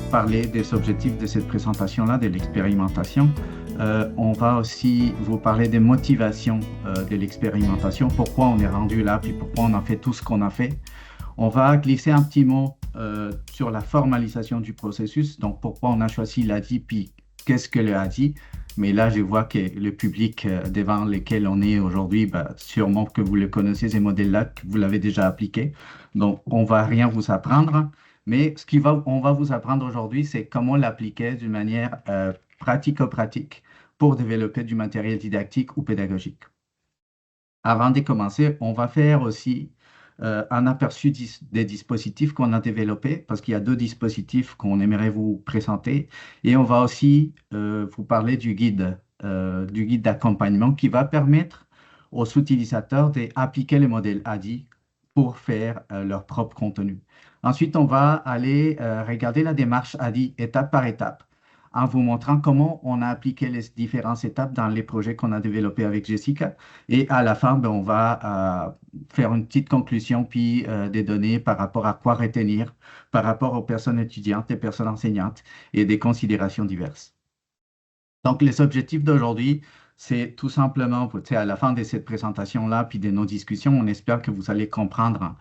parler des objectifs de cette présentation-là, de l'expérimentation. On va aussi vous parler des motivations de l'expérimentation, pourquoi on est rendu là, puis pourquoi on a fait tout ce qu'on a fait. On va glisser un petit mot sur la formalisation du processus, donc pourquoi on a choisi l'ADI, puis qu'est-ce que le ADI. Mais là, je vois que le public devant lequel on est aujourd'hui, sûrement que vous le connaissez, ces modèles-là, que vous l'avez déjà appliqué. Donc, on ne va rien vous apprendre. Mais on va vous apprendre aujourd'hui, c'est comment l'appliquer d'une manière pratico-pratique pour développer du matériel didactique ou pédagogique. Avant de commencer, on va faire aussi un aperçu des dispositifs qu'on a développés, parce qu'il y a 2 dispositifs qu'on aimerait vous présenter. Et on va aussi vous parler du guide d'accompagnement qui va permettre aux utilisateurs d'appliquer le modèle ADI pour faire leur propre contenu. Ensuite, on va aller regarder la démarche ADI étape par étape, en vous montrant comment on a appliqué les différentes étapes dans les projets qu'on a développés avec Jessica. Et à la fin, on va faire une petite conclusion, puis des données par rapport à quoi retenir, par rapport aux personnes étudiantes, des personnes enseignantes et des considérations diverses. Donc, les objectifs d'aujourd'hui, c'est tout simplement, à la fin de cette présentation-là, puis de nos discussions, on espère que vous allez comprendre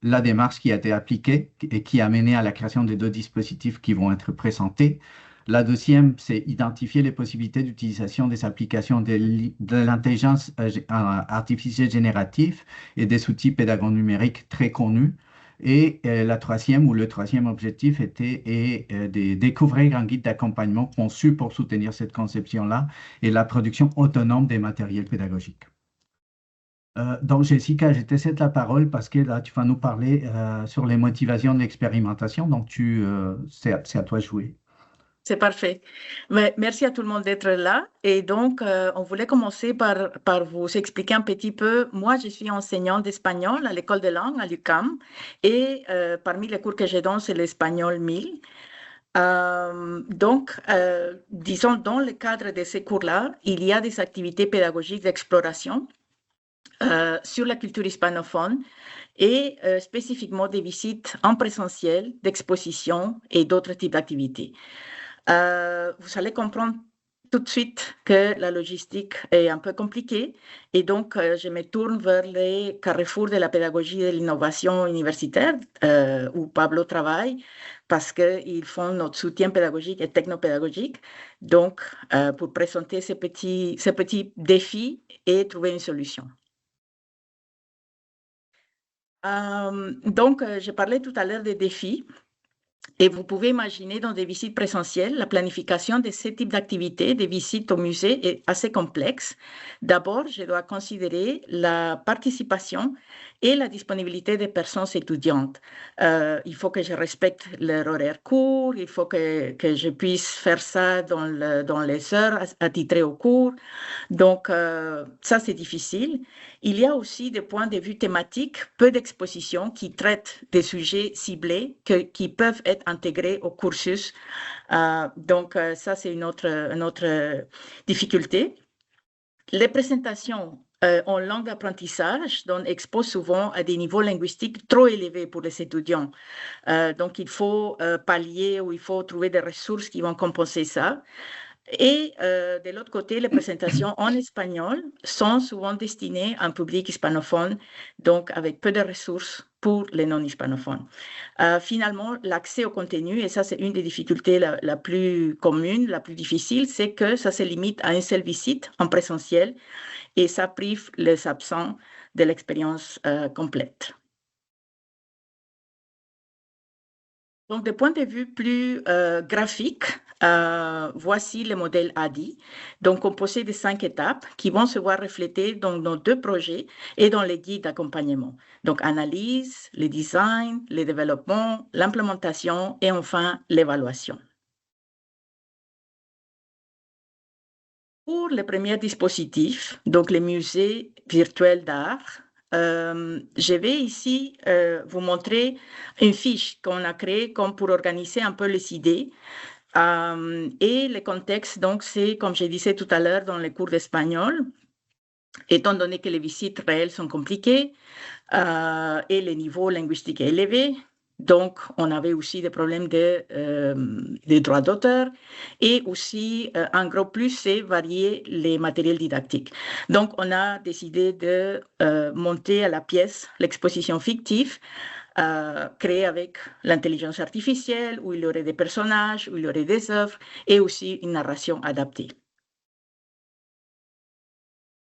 la démarche qui a été appliquée et qui a mené à la création de 2 dispositifs qui vont être présentés. La deuxième, c'est identifier les possibilités d'utilisation des applications de l'intelligence artificielle générative et des outils pédagogiques numériques très connus. Et le troisième objectif était de découvrir un guide d'accompagnement conçu pour soutenir cette conception-là et la production autonome des matériels pédagogiques. Donc, Jessica, je te cède la parole parce que là, tu vas nous parler sur les motivations de l'expérimentation. Donc, c'est à toi de jouer. C'est parfait. Mais merci à tout le monde d'être là. Et donc, on voulait commencer par vous expliquer un petit peu. Moi, je suis enseignante d'espagnol à l'école de langue à l'UQAM. Et parmi les cours que je donne, c'est l'espagnol 1000. Donc, disons, dans le cadre de ces cours-là, il y a des activités pédagogiques d'exploration sur la culture hispanophone et spécifiquement des visites en présentiel, d'exposition et d'autres types d'activités. Vous allez comprendre tout de suite que la logistique est un peu compliquée et donc je me tourne vers les carrefours de la pédagogie et de l'innovation universitaire où Pablo travaille parce qu'ils font notre soutien pédagogique et technopédagogique. Donc, pour présenter ces petits défis et trouver une solution. Donc, je parlais tout à l'heure des défis. Et vous pouvez imaginer dans des visites présentielles, la planification de ce type d'activités, des visites au musée est assez complexe. D'abord, je dois considérer la participation et la disponibilité des personnes étudiantes. Il faut que je respecte leur horaire court, il faut que je puisse faire ça dans les heures attitrées au cours. Donc, ça, c'est difficile. Il y a aussi des points de vue thématiques, peu d'expositions qui traitent des sujets ciblés qui peuvent être intégrés au cursus. Donc, ça, c'est une autre difficulté. Les présentations en langue d'apprentissage exposent souvent à des niveaux linguistiques trop élevés pour les étudiants. Donc, il faut pallier ou il faut trouver des ressources qui vont compenser ça. Et de l'autre côté, les présentations en espagnol sont souvent destinées à un public hispanophone, donc avec peu de ressources pour les non-hispanophones. Finalement, l'accès au contenu, et ça c'est une des difficultés la plus commune, la plus difficile, c'est que ça se limite à une seule visite en présentiel et ça prive les absents de l'expérience complète. Donc, de point de vue plus graphique, voici le modèle ADI, donc composé de 5 étapes qui vont se voir reflétées dans nos 2 projets et dans les guides d'accompagnement. Donc, analyse, le design, le développement, l'implémentation et enfin l'évaluation. Pour le premier dispositif, donc les musées virtuels d'art, je vais ici vous montrer une fiche qu'on a créée comme pour organiser un peu les idées. Et le contexte, donc, c'est, comme je disais tout à l'heure dans les cours d'espagnol, étant donné que les visites réelles sont compliquées et le niveau linguistique est élevé, Donc, on avait aussi des problèmes de droits d'auteur et aussi, un gros plus, c'est varier les matériels didactiques. Donc, on a décidé de monter à la pièce l'exposition fictive créée avec l'intelligence artificielle, où il y aurait des personnages, où il y aurait des œuvres et aussi une narration adaptée.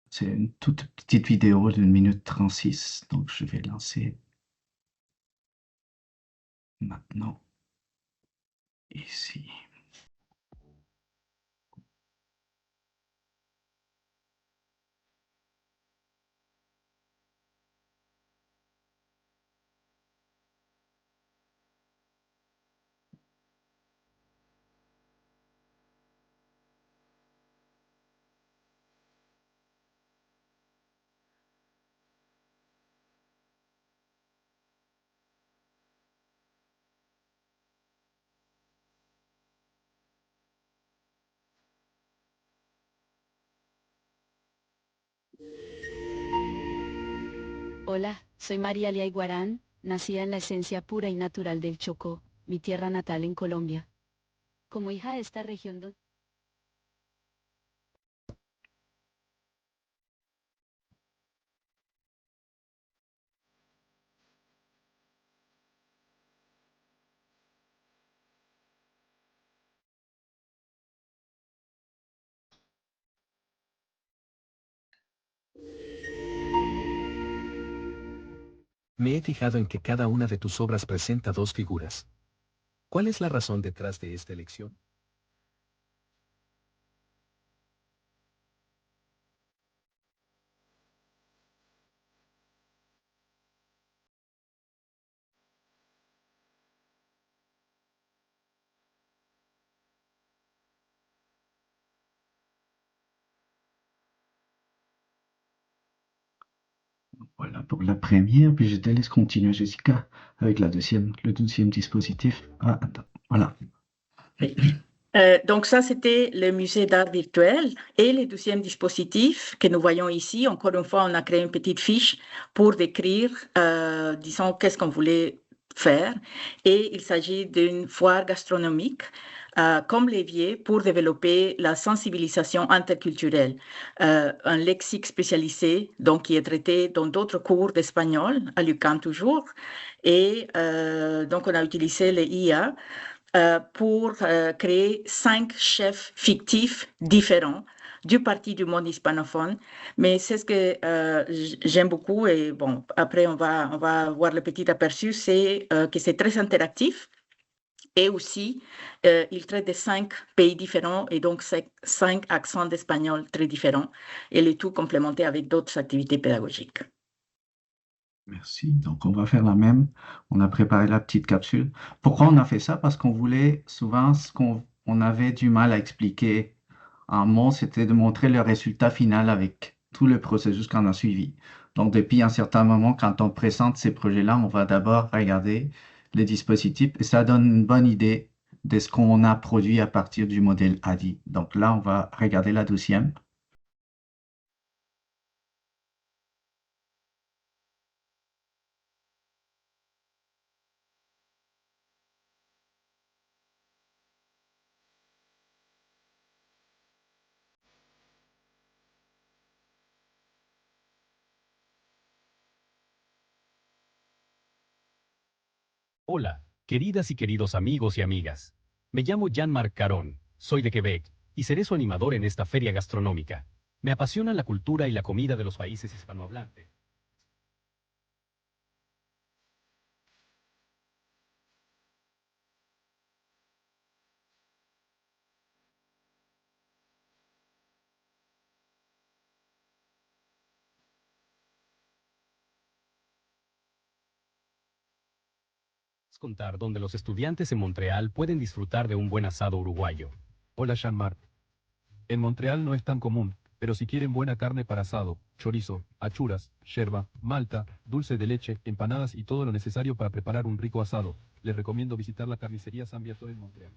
C'est une toute petite vidéo d'une minute 36, donc je vais lancer maintenant ici. Hola, soy María Lía Iguarán, nacida en la esencia pura y natural del Chocó, mi tierra natal en Colombia. Como hija de esta región donde Me he fijado en que cada una de tus obras presenta dos figuras. ¿Cuál es la razón detrás de esta elección? Voilà pour la première, puis je te laisse continuer, Jessica, avec le deuxième dispositif. Ah, attends, voilà. Oui. Donc ça, c'était le musée d'art virtuel et le deuxième dispositif que nous voyons ici. Encore une fois, on a créé une petite fiche pour décrire, disons, qu'est-ce qu'on voulait faire. Et il s'agit d'une foire gastronomique comme levier pour développer la sensibilisation interculturelle. Un lexique spécialisé, donc qui est traité dans d'autres cours d'espagnol, à l'UQAM toujours. Et donc, on a utilisé les IA pour créer 5 chefs fictifs différents du parti du monde hispanophone. Mais c'est ce que j'aime beaucoup et bon, après on va voir le petit aperçu, c'est que c'est très interactif et aussi il traite de 5 pays différents et donc 5 accents d'espagnol très différents et le tout complémenté avec d'autres activités pédagogiques. Merci. Donc, on va faire la même. On a préparé la petite capsule. Pourquoi on a fait ça? Parce qu'on voulait souvent ce qu'on on avait du mal à expliquer en mots, c'était de montrer le résultat final avec tout le processus qu'on a suivi. Donc, depuis un certain moment, quand on présente ces projets-là, on va d'abord regarder les dispositifs et ça donne une bonne idée de ce qu'on a produit à partir du modèle ADI. Donc là, on va regarder la deuxième. Hola, queridas y queridos amigos y amigas. Me llamo Jean-Marc Caron, soy de Quebec, y seré su animador en esta feria gastronómica. Me apasiona la cultura y la comida de los países hispanohablantes. Contar donde los estudiantes en Montreal pueden disfrutar de un buen asado uruguayo. Hola Jean-Marc. En Montreal no es tan común, pero si quieren buena carne para asado, chorizo, achuras, yerba, malta, dulce de leche, empanadas y todo lo necesario para preparar un rico asado, les recomiendo visitar la carnicería San Viator en Montreal.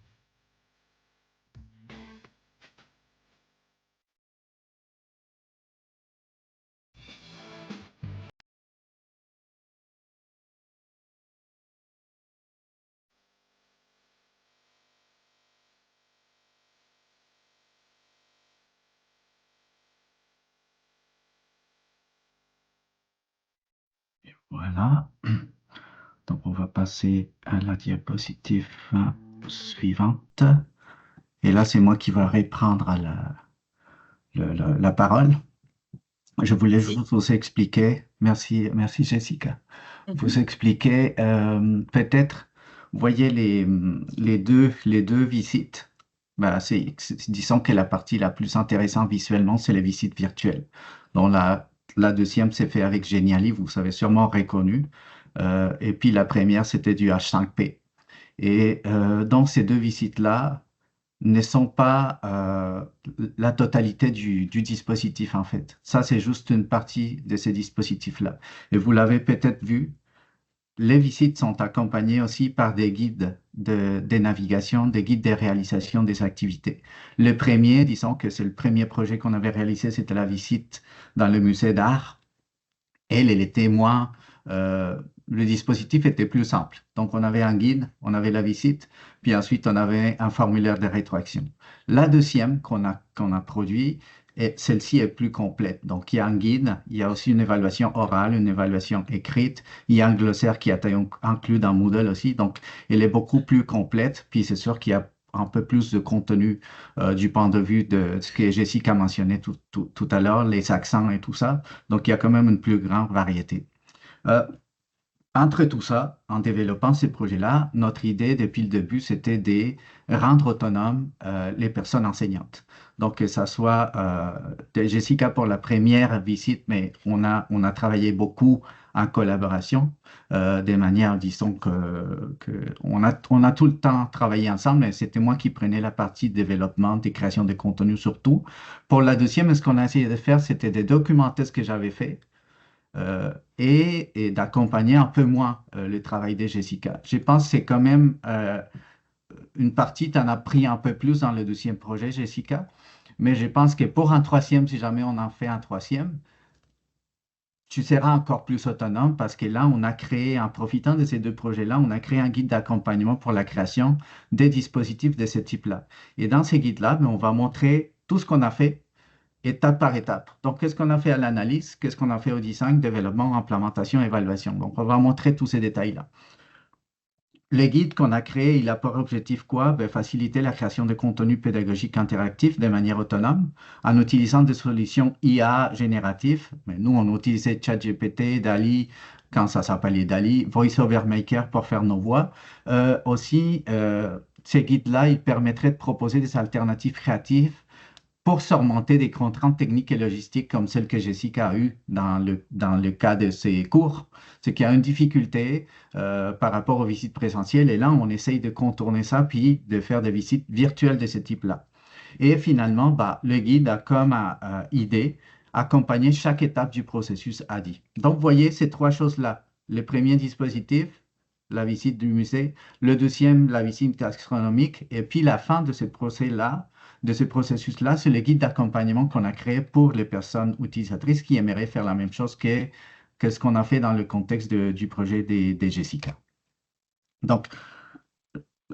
Voilà. Donc, on va passer à la diapositive suivante. Et là, c'est moi qui va reprendre la parole. Je voulais Merci. juste vous expliquer, merci Jessica, vous Mhm. expliquer peut-être, vous voyez les deux visites. Bah, disons que la partie la plus intéressante visuellement, c'est les visites virtuelles. Donc la deuxième, c'est fait avec Geniali, vous avez sûrement reconnu. Et puis la première, c'était du H5P. Et dans ces deux visites-là, ne sont pas la totalité du dispositif, en fait. Ça, c'est juste une partie de ces dispositifs-là. Et vous l'avez peut-être vu, les visites sont accompagnées aussi par des guides des navigations, des guides de réalisation des activités. Le premier, disons que c'est le premier projet qu'on avait réalisé, c'était la visite dans le musée d'art. Elle était moins, le dispositif était plus simple. Donc, on avait un guide, on avait la visite, puis ensuite, on avait un formulaire de rétroaction. La deuxième qu'on a produit, et celle-ci est plus complète. Donc, il y a un guide, il y a aussi une évaluation orale, une évaluation écrite, il y a un glossaire qui est inclus dans Moodle aussi. Donc, elle est beaucoup plus complète. Puis, c'est sûr qu'il y a un peu plus de contenu du point de vue de ce que Jessica mentionnait tout à l'heure, les accents et tout ça. Donc, il y a quand même une plus grande variété. Euh, Entre tout ça, en développant ces projets-là, notre idée depuis le début, c'était de rendre autonomes les personnes enseignantes. Donc, que ça soit Jessica pour la première visite, mais on a travaillé beaucoup en collaboration, de manière, disons on a tout le temps travaillé ensemble, mais c'était moi qui prenais la partie de développement, de création de contenu surtout. Pour la deuxième, ce qu'on a essayé de faire, c'était de documenter ce que j'avais fait et d'accompagner un peu moins le travail de Jessica. Je pense que c'est quand même une partie, tu en as pris un peu plus dans le deuxième projet, Jessica, mais je pense que pour un troisième, si jamais on en fait un troisième, tu seras encore plus autonome parce que là, on a créé, en profitant de ces deux projets-là, on a créé un guide d'accompagnement pour la création des dispositifs de ce type-là. Et dans ces guides-là, ben, on va montrer tout ce qu'on a fait étape par étape. Donc, qu'est-ce qu'on a fait à l'analyse? Qu'est-ce qu'on a fait au design, développement, implémentation, évaluation? Donc, on va montrer tous ces détails-là. Le guide qu'on a créé, il a pour objectif quoi? Ben, faciliter la création de contenus pédagogiques interactifs de manière autonome en utilisant des solutions IA génératives. Mais nous, on utilisait ChatGPT, DALI, quand ça s'appelait DALI, VoiceOver Maker pour faire nos voix. Aussi, ces guides-là, ils permettraient de proposer des alternatives créatives pour surmonter des contraintes techniques et logistiques comme celles que Jessica a eues dans le cas de ses cours. C'est qu'il y a une difficulté par rapport aux visites présentielles et là, on essaye de contourner ça puis de faire des visites virtuelles de ce type-là. Et finalement, bah, le guide a comme idée accompagner chaque étape du processus ADI. Donc, vous voyez ces trois choses-là. Le premier dispositif, la visite du musée. Le deuxième, la visite gastronomique. Et puis, la fin de ce procès-là, de ce processus-là, c'est le guide d'accompagnement qu'on a créé pour les personnes utilisatrices qui aimeraient faire la même chose que ce qu'on a fait dans le contexte du projet des Jessica. Donc,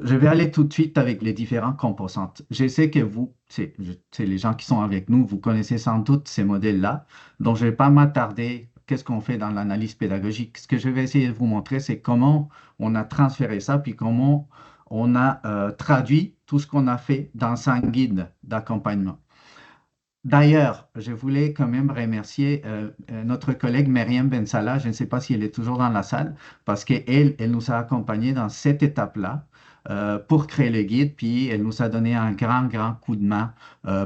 je vais aller tout de suite avec les différentes composantes. Je sais que vous, c'est les gens qui sont avec nous, vous connaissez sans doute ces modèles-là, donc je ne vais pas m'attarder. Qu'est-ce qu'on fait dans l'analyse pédagogique? Ce que je vais essayer de vous montrer, c'est comment on a transféré ça, puis comment on a traduit tout ce qu'on a fait dans un guide d'accompagnement. D'ailleurs, je voulais quand même remercier notre collègue Myriam Bensala. Je ne sais pas si elle est toujours dans la salle, parce qu'elle, elle nous a accompagnés dans cette étape-là pour créer le guide, puis elle nous a donné un grand coup de main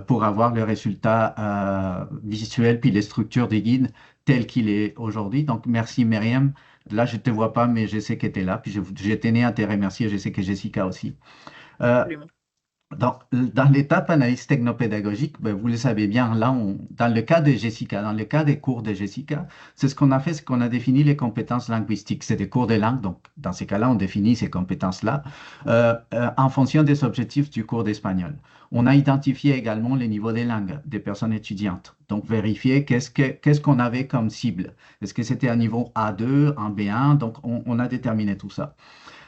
pour avoir le résultat visuel, puis les structures du guide tel qu'il est aujourd'hui. Donc, merci Myriam. Là, je ne te vois pas, mais je sais que tu es là, puis je tenais à te remercier. Je sais que Jessica aussi. Euh, Absolument. dans l'étape analyse technopédagogique, ben, vous le savez bien, là, dans le cas de Jessica, dans le cas des cours de Jessica, c'est ce qu'on a fait, c'est qu'on a défini les compétences linguistiques. C'est des cours de langue, donc dans ces cas-là, on définit ces compétences-là en fonction des objectifs du cours d'espagnol. On a identifié également les niveaux des langues des personnes étudiantes. Donc, vérifier qu'est-ce qu'on avait comme cible. Est-ce que c'était un niveau A2, un B1? Donc, on a déterminé tout ça.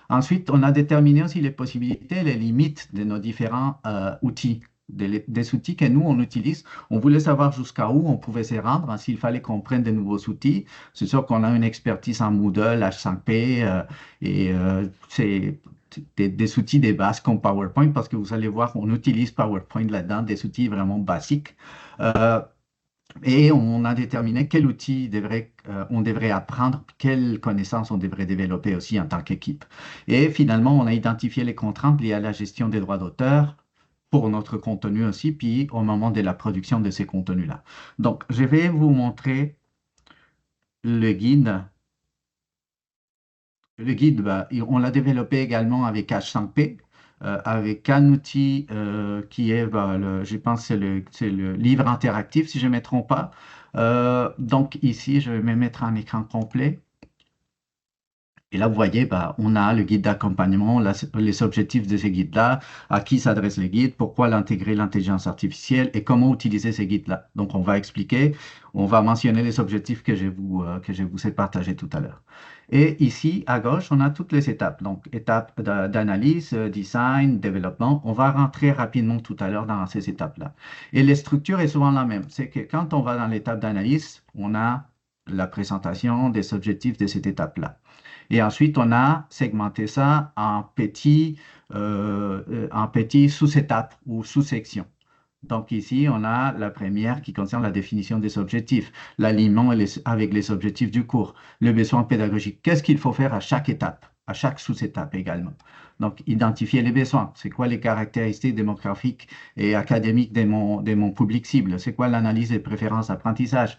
Ensuite, on a déterminé aussi les possibilités, les limites de nos différents outils des outils que nous, on utilise. On voulait savoir jusqu'à où on pouvait se rendre, hein, s'il fallait qu'on prenne de nouveaux outils. C'est sûr qu'on a une expertise en Moodle, H5P, c'est des outils des bases comme PowerPoint, parce que vous allez voir, on utilise PowerPoint là-dedans, des outils vraiment basiques. Et on a déterminé quel outil on devrait apprendre, quelles connaissances on devrait développer aussi en tant qu'équipe. Et finalement, on a identifié les contraintes liées à la gestion des droits d'auteur pour notre contenu aussi, puis au moment de la production de ces contenus-là. Donc, je vais vous montrer le guide. Le guide, on l'a développé également avec H5P. Avec un outil qui est, je pense, c'est le livre interactif, si je ne me trompe pas. Donc ici, je vais me mettre un écran complet. Et là, vous voyez, on a le guide d'accompagnement, les objectifs de ces guides-là, à qui s'adresse les guides, pourquoi l'intégrer l'intelligence artificielle et comment utiliser ces guides-là. Donc, on va expliquer, on va mentionner les objectifs que je vous ai partagés tout à l'heure. Et ici, à gauche, on a toutes les étapes. Donc, étapes d'analyse, design, développement. On va rentrer rapidement tout à l'heure dans ces étapes-là. Et les structures est souvent la même. C'est que quand on va dans l'étape d'analyse, on a la présentation des objectifs de cette étape-là. Et ensuite, on a segmenté ça en petits sous-étapes ou sous-sections. Donc ici, on a la première qui concerne la définition des objectifs, l'alignement avec les objectifs du cours, le besoin pédagogique. Qu'est-ce qu'il faut faire à chaque étape, à chaque sous-étape également? Donc, identifier les besoins. C'est quoi les caractéristiques démographiques et académiques de mon public cible? C'est quoi l'analyse des préférences d'apprentissage?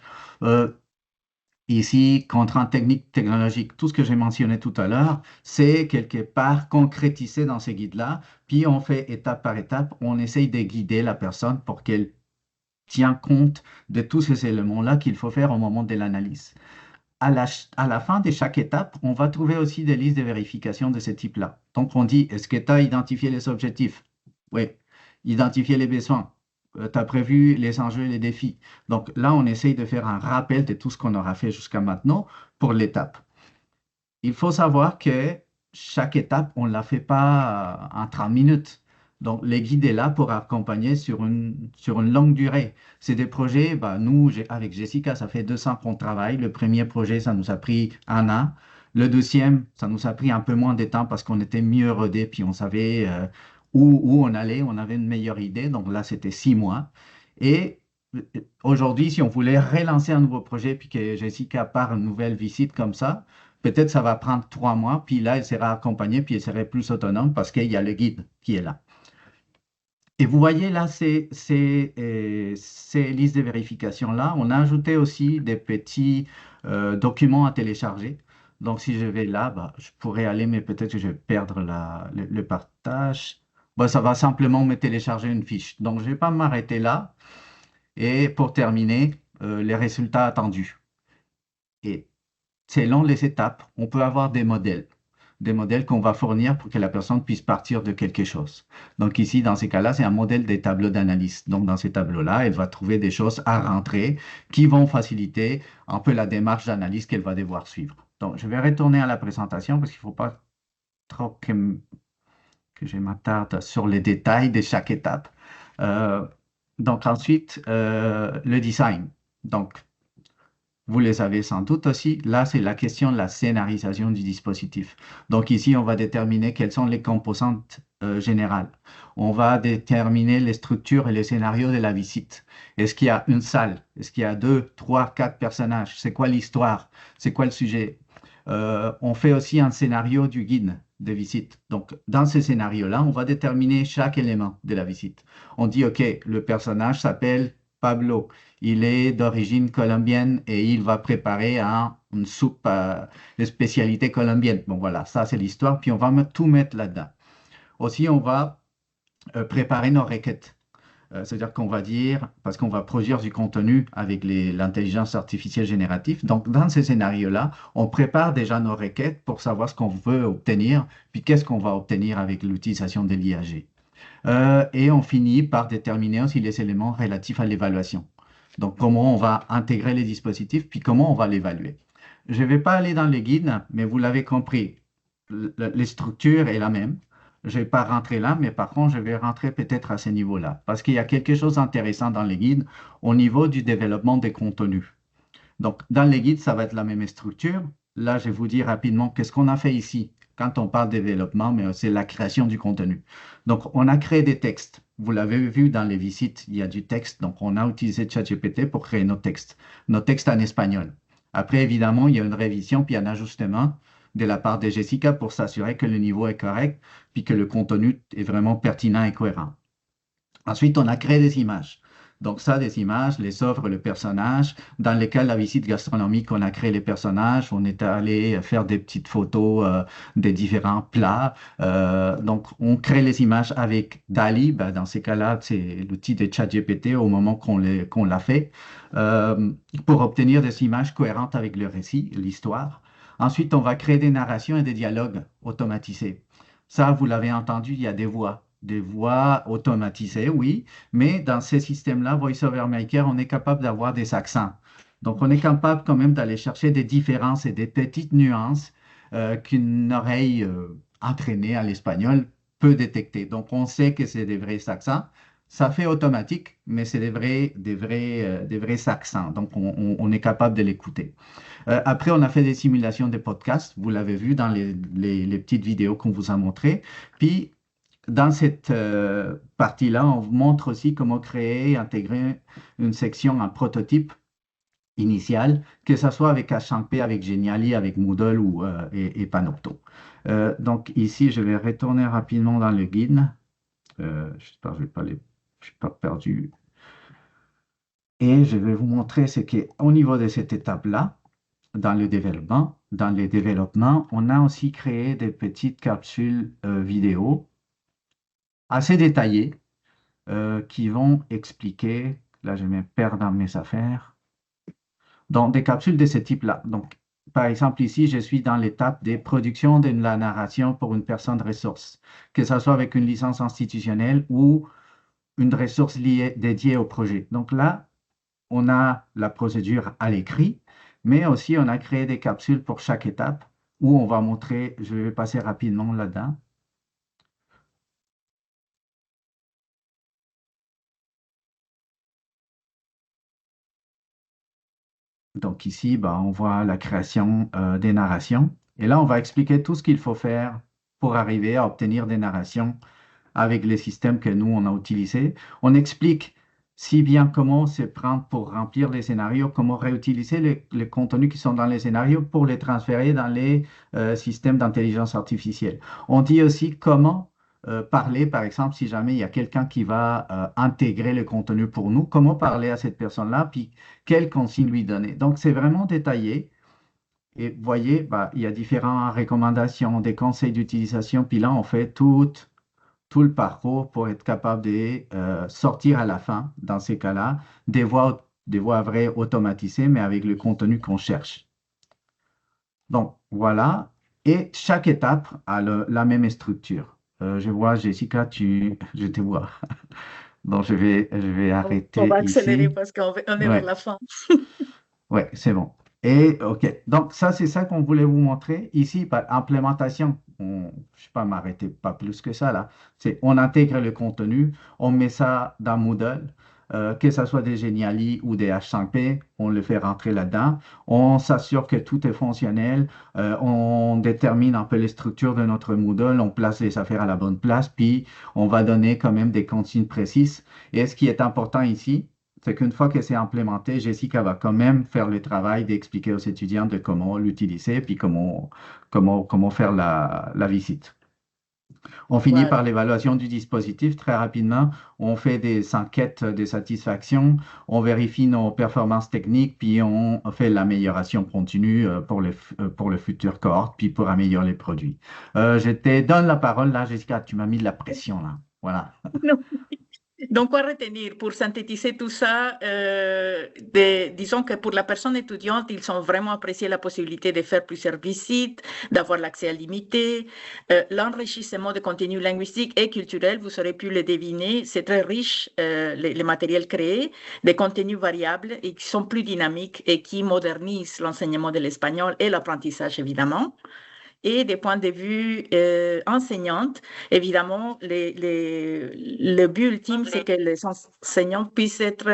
Ici, contraintes techniques, technologiques, tout ce que j'ai mentionné tout à l'heure, c'est quelque part concrétisé dans ces guides-là. Puis on fait étape par étape, on essaye de guider la personne pour qu'elle tienne compte de tous ces éléments-là qu'il faut faire au moment de l'analyse. À la fin de chaque étape, on va trouver aussi des listes de vérification de ce type-là. Donc on dit, est-ce que tu as identifié les objectifs? Oui. Identifier les besoins? Tu as prévu les enjeux et les défis. Donc là, on essaye de faire un rappel de tout ce qu'on aura fait jusqu'à maintenant pour l'étape. Il faut savoir que chaque étape, on ne la fait pas en 30 minutes. Donc, le guide est là pour accompagner sur une longue durée. C'est des projets, nous, avec Jessica, ça fait 2 ans qu'on travaille. Le premier projet, ça nous a pris 1 an. Le deuxième, ça nous a pris un peu moins de temps parce qu'on était mieux rodés, puis on savait où on allait, on avait une meilleure idée. Donc là, c'était 6 mois. Et aujourd'hui, si on voulait relancer un nouveau projet, puis que Jessica part une nouvelle visite comme ça, peut-être ça va prendre 3 mois, puis là, elle sera accompagnée, puis elle serait plus autonome parce qu'il y a le guide qui est là. Et vous voyez là, ces listes de vérification-là, on a ajouté aussi des petits documents à télécharger. Donc, si je vais là, je pourrais aller, mais peut-être que je vais perdre le partage. Ça va simplement me télécharger une fiche. Donc, je ne vais pas m'arrêter là. Et pour terminer, les résultats attendus. Et selon les étapes, on peut avoir des modèles qu'on va fournir pour que la personne puisse partir de quelque chose. Donc ici, dans ces cas-là, c'est un modèle des tableaux d'analyse. Donc dans ces tableaux-là, elle va trouver des choses à rentrer qui vont faciliter un peu la démarche d'analyse qu'elle va devoir suivre. Donc je vais retourner à la présentation parce qu'il ne faut pas trop que je m'attarde sur les détails de chaque étape. Donc ensuite, le design. Donc, vous les avez sans doute aussi. Là, c'est la question de la scénarisation du dispositif. Donc ici, on va déterminer quelles sont les composantes générales. On va déterminer les structures et les scénarios de la visite. Est-ce qu'il y a une salle? Est-ce qu'il y a 2, 3, 4 personnages? C'est quoi l'histoire? C'est quoi le sujet? On fait aussi un scénario du guide de visite. Donc, dans ces scénarios-là, on va déterminer chaque élément de la visite. On dit, OK, le personnage s'appelle Pablo. Il est d'origine colombienne et il va préparer une soupe de spécialité colombienne. Bon, voilà, ça, c'est l'histoire. Puis, on va tout mettre là-dedans. Aussi, on va préparer nos requêtes. C'est-à-dire qu'on va dire, parce qu'on va produire du contenu avec l'intelligence artificielle générative. Donc, dans ces scénarios-là, on prépare déjà nos requêtes pour savoir ce qu'on veut obtenir, puis qu'est-ce qu'on va obtenir avec l'utilisation de l'IAG. Et on finit par déterminer aussi les éléments relatifs à l'évaluation. Donc, comment on va intégrer les dispositifs, puis comment on va l'évaluer. Je ne vais pas aller dans les guides, mais vous l'avez compris, les structures est la même. Je ne vais pas rentrer là, mais par contre, je vais rentrer peut-être à ce niveau-là. Parce qu'il y a quelque chose d'intéressant dans les guides au niveau du développement des contenus. Donc, dans les guides, ça va être la même structure. Là, je vais vous dire rapidement qu'est-ce qu'on a fait ici quand on parle de développement, mais c'est la création du contenu. Donc, on a créé des textes. Vous l'avez vu dans les visites, il y a du texte. Donc, on a utilisé ChatGPT pour créer nos textes en espagnol. Après, évidemment, il y a une révision puis un ajustement de la part de Jessica pour s'assurer que le niveau est correct puis que le contenu est vraiment pertinent et cohérent. Ensuite, on a créé des images. Donc ça, des images, les œuvres, le personnage. Dans le cas de la visite gastronomique, on a créé les personnages. On est allé faire des petites photos des différents plats. Donc, on crée les images avec DALL-E. Ben, dans ces cas-là, c'est l'outil de ChatGPT au moment qu'on l'a fait pour obtenir des images cohérentes avec le récit, l'histoire. Ensuite, on va créer des narrations et des dialogues automatisés. Ça, vous l'avez entendu, il y a des voix automatisées, oui, mais dans ces systèmes-là, VoiceOver Maker, on est capable d'avoir des accents. Donc, on est capable quand même d'aller chercher des différences et des petites nuances qu'une oreille entraînée à l'espagnol peut détecter. Donc, on sait que c'est des vrais accents. Ça fait automatique, mais c'est des vrais accents. Donc, on est capable de l'écouter. Après, on a fait des simulations de podcasts. Vous l'avez vu dans les petites vidéos qu'on vous a montrées. Puis, dans cette partie-là, on vous montre aussi comment créer et intégrer une section, un prototype initial, que ce soit avec H5P, avec Geniali, avec Moodle et Panopto. Donc ici, je vais retourner rapidement dans le guide. J'espère que je ne suis pas perdu. Et je vais vous montrer ce qu'au niveau de cette étape-là, dans les développements, on a aussi créé des petites capsules vidéo assez détaillées qui vont expliquer, là je me perds dans mes affaires, donc des capsules de ce type-là. Donc, par exemple, ici, je suis dans l'étape des productions de la narration pour une personne ressource, que ce soit avec une licence institutionnelle ou une ressource dédiée au projet. Donc là, on a la procédure à l'écrit, mais aussi on a créé des capsules pour chaque étape où on va montrer, je vais passer rapidement là-dedans. Donc ici, on voit la création des narrations. Et là, on va expliquer tout ce qu'il faut faire pour arriver à obtenir des narrations avec les systèmes que nous, on a utilisés. On explique si bien comment se prendre pour remplir les scénarios, comment réutiliser les contenus qui sont dans les scénarios pour les transférer dans les systèmes d'intelligence artificielle. On dit aussi comment parler, par exemple, si jamais il y a quelqu'un qui va intégrer le contenu pour nous, comment parler à cette personne-là, puis quelle consigne lui donner. Donc, c'est vraiment détaillé. Et vous voyez, il y a différentes recommandations, des conseils d'utilisation, puis là, on fait tout le parcours pour être capable de sortir à la fin, dans ces cas-là, des voix vraies automatisées, mais avec le contenu qu'on cherche. Donc, voilà. Et chaque étape a la même structure. Je vois, Jessica, je te vois. Donc, je vais arrêter On va accélérer ici. parce qu'on est vers la fin. Oui, c'est bon. Et OK. Donc, ça, c'est ça qu'on voulait vous montrer. Ici, par implémentation, je ne vais pas m'arrêter pas plus que ça là. On intègre le contenu, on met ça dans Moodle, que ce soit des Geniali ou des H5P, on le fait rentrer là-dedans. On s'assure que tout est fonctionnel. On détermine un peu les structures de notre Moodle, on place les affaires à la bonne place, puis on va donner quand même des consignes précises. Et ce qui est important ici, c'est qu'une fois que c'est implémenté, Jessica va quand même faire le travail d'expliquer aux étudiants de comment l'utiliser, puis comment faire la visite. On finit Voilà. par l'évaluation du dispositif très rapidement. On fait des enquêtes de satisfaction, on vérifie nos performances techniques, puis on fait l'amélioration continue pour le futur cohorte, puis pour améliorer les produits. Je te donne la parole là, Jessica, tu m'as mis de la pression là. Voilà. Non. Donc, quoi retenir pour synthétiser tout ça? Disons que pour la personne étudiante, ils ont vraiment apprécié la possibilité de faire plusieurs visites, d'avoir l'accès à limité. L'enrichissement de contenu linguistique et culturel, vous aurez pu le deviner, c'est très riche, les matériels créés, des contenus variables et qui sont plus dynamiques et qui modernisent l'enseignement de l'espagnol et l'apprentissage, évidemment. Et des points de vue enseignantes, évidemment, le but ultime, c'est que les enseignants puissent être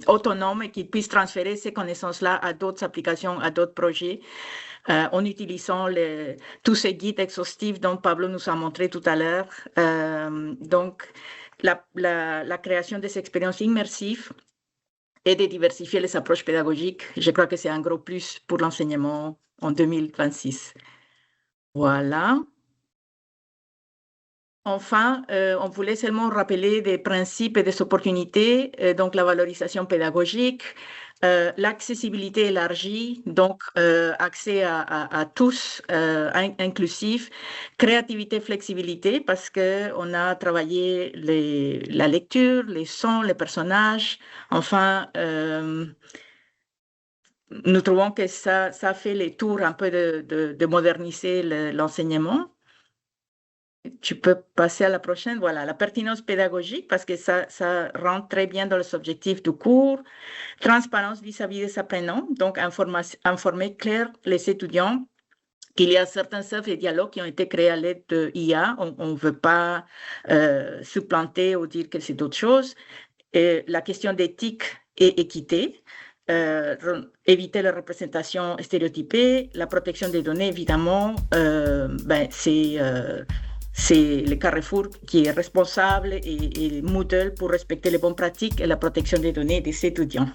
autonomes et qu'ils puissent transférer ces connaissances-là à d'autres applications, à d'autres projets, en utilisant tous ces guides exhaustifs dont Pablo nous a montré tout à l'heure. Donc, la création des expériences immersives et de diversifier les approches pédagogiques, je crois que c'est un gros plus pour l'enseignement en 2026. Voilà. Enfin, on voulait seulement rappeler des principes et des opportunités, donc la valorisation pédagogique, l'accessibilité élargie, donc accès à tous, inclusif, créativité, flexibilité, parce qu'on a travaillé la lecture, les sons, les personnages. Enfin, nous trouvons que ça fait les tours un peu de moderniser l'enseignement. Tu peux passer à la prochaine. Voilà, la pertinence pédagogique, parce que ça rentre très bien dans les objectifs du cours. Transparence vis-à-vis des apprenants, donc informer clair les étudiants qu'il y a certains cercles et dialogues qui ont été créés à l'aide de IA. On ne veut pas supplanter ou dire que c'est d'autres choses. Et la question d'éthique et équité. Éviter la représentation stéréotypée, la protection des données, évidemment, c'est le Carrefour qui est responsable et Moodle pour respecter les bonnes pratiques et la protection des données des étudiants.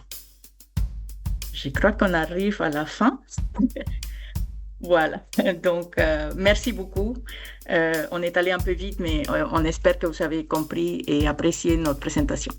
Je crois qu'on arrive à la fin. Voilà, donc merci beaucoup. On est allé un peu vite, mais on espère que vous avez compris et apprécié notre présentation.